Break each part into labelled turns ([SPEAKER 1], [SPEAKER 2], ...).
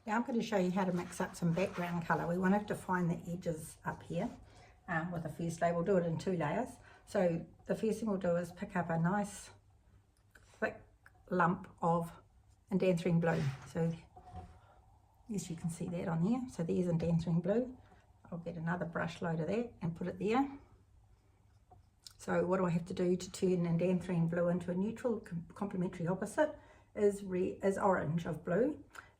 [SPEAKER 1] Now I'm going to show you how to mix up some background colour. We want to define the edges up here with the first layer. We'll do it in 2 layers. So the first thing we'll do is pick up a nice thick lump of Indanthering blue. So yes, you can see that on here. So there's Indanthering blue. I'll get another brush load of that and put it there. So what do I have to do to turn Indanthering blue into a neutral complementary opposite is orange of blue.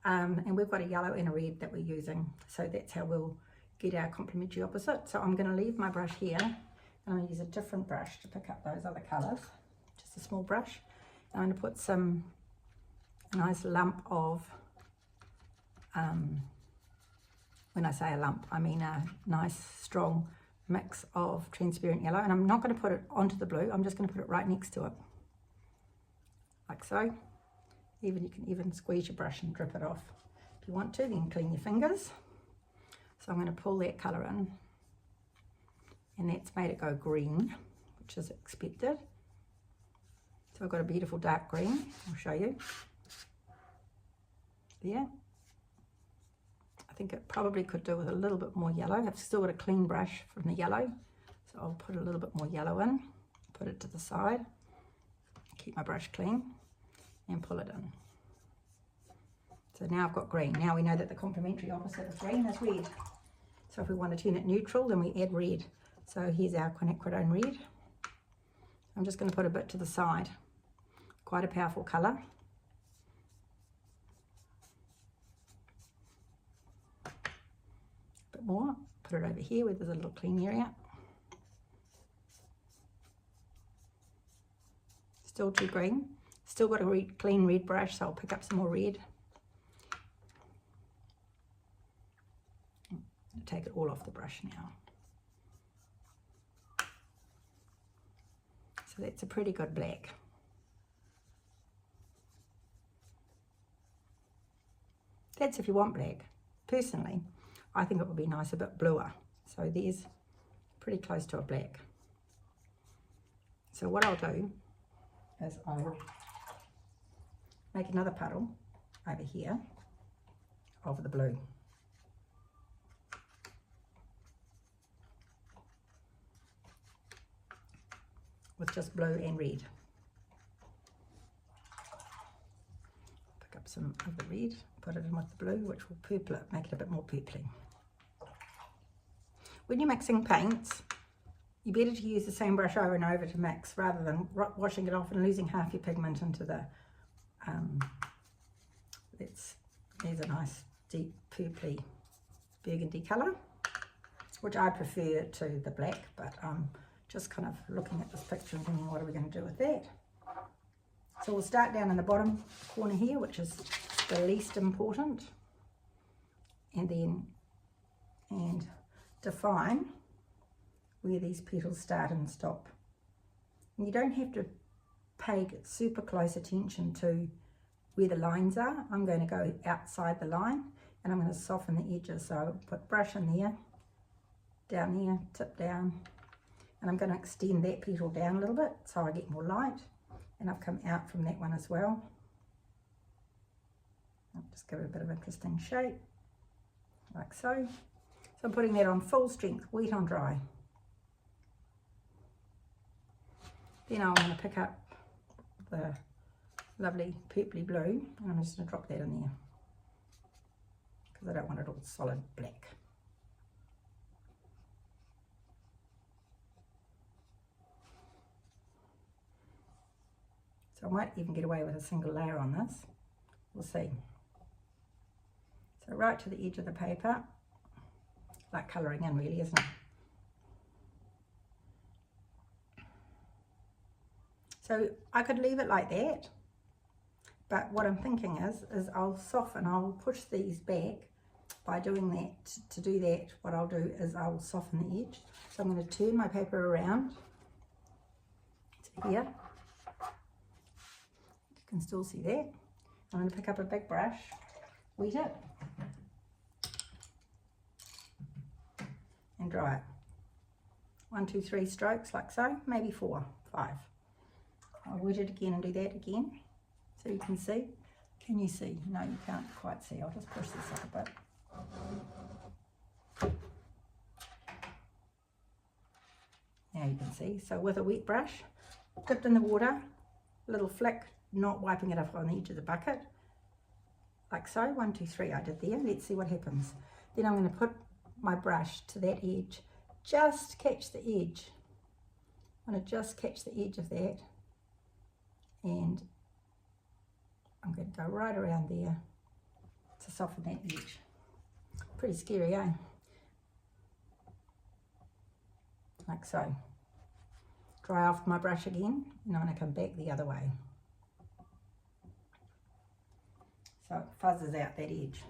[SPEAKER 1] And we've got a yellow and a red that we're using, so that's how we'll get our complementary opposite. So I'm going to leave my brush here and I'm going to use a different brush to pick up those other colours, just a small brush. I'm going to put a nice lump of, when I say a lump I mean a nice strong mix of transparent yellow, and I'm not going to put it onto the blue, I'm just going to put it right next to it, like so. You can even squeeze your brush and drip it off. If you want to, then clean your fingers. So I'm going to pull that colour in, and that's made it go green, which is expected. So I've got a beautiful dark green, I'll show you. There. I think it probably could do with a little bit more yellow. I've still got a clean brush from the yellow, so I'll put a little bit more yellow in, put it to the side, keep my brush clean, and pull it in. So now I've got green. Now we know that the complementary opposite of green is red. So if we want to turn it neutral, then we add red. So here's our quinacridone red. I'm just going to put a bit to the side. Quite a powerful colour. A bit more. Put it over here where there's a little clean area. Still too green. Still got a clean red brush, so I'll pick up some more red. Take it all off the brush now. So that's a pretty good black. That's if you want black. Personally, I think it would be nice a bit bluer. So there's pretty close to a black. So what I'll do is I'll make another puddle over here of the blue. With just blue and red. Pick up some of the red, put it in with the blue, which will purple it, make it a bit more purply. When you're mixing paints, you better to use the same brush over and over to mix, rather than washing it off and losing half your pigment into the there's a nice deep purpley burgundy colour, which I prefer to the black, but just kind of looking at this picture and thinking, what are we going to do with that? So we'll start down in the bottom corner here, which is the least important, and define where these petals start and stop. And you don't have to pay super close attention to where the lines are. I'm going to go outside the line and I'm going to soften the edges. So I'll put brush in there, down there, tip down, and I'm going to extend that petal down a little bit so I get more light, and I've come out from that one as well. I'll just give it a bit of interesting shape, like so. So I'm putting that on full strength, wet on dry. Then I'm going to pick up the lovely purpley blue, and I'm just going to drop that in there because I don't want it all solid black. So I might even get away with a single layer on this, we'll see. So right to the edge of the paper, like colouring in really, isn't it? So I could leave it like that, but what I'm thinking is I'll soften, I'll push these back by doing that. To do that, what I'll do is I'll soften the edge. So I'm going to turn my paper around to here. You can still see that. I'm going to pick up a big brush, wet it, and dry it. 1, 2, 3 strokes like so, maybe 4, 5. I'll wet it again and do that again, so you can see. Can you see? No, you can't quite see. I'll just push this up a bit. Now you can see. So with a wet brush, dipped in the water, little flick, not wiping it off on the edge of the bucket, like so. 1, 2, 3 I did there. Let's see what happens. Then I'm going to put my brush to that edge, just catch the edge. I'm going to just catch the edge of that, and I'm going to go right around there to soften that edge. Pretty scary, eh? Like so. Dry off my brush again, and I'm going to come back the other way. So it fuzzes out that edge.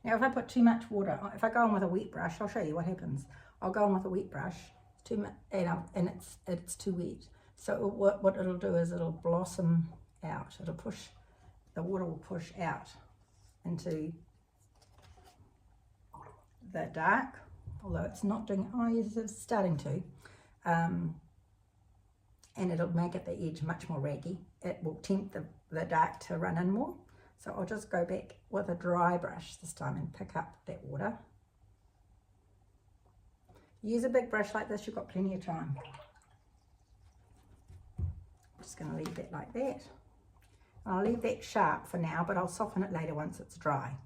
[SPEAKER 1] Now if I put too much water, if I go on with a wet brush, I'll show you what happens. I'll go on with a wet brush, and it's too wet. So what it'll do is it'll blossom out. It'll push, the water will push out into the dark, although it's not doing, oh yes, it's starting to. And it'll make it the edge much more raggy. It will tempt the dark to run in more. So I'll just go back with a dry brush this time and pick up that water. Use a big brush like this, you've got plenty of time. I'm just going to leave that like that. I'll leave that sharp for now, but I'll soften it later once it's dry.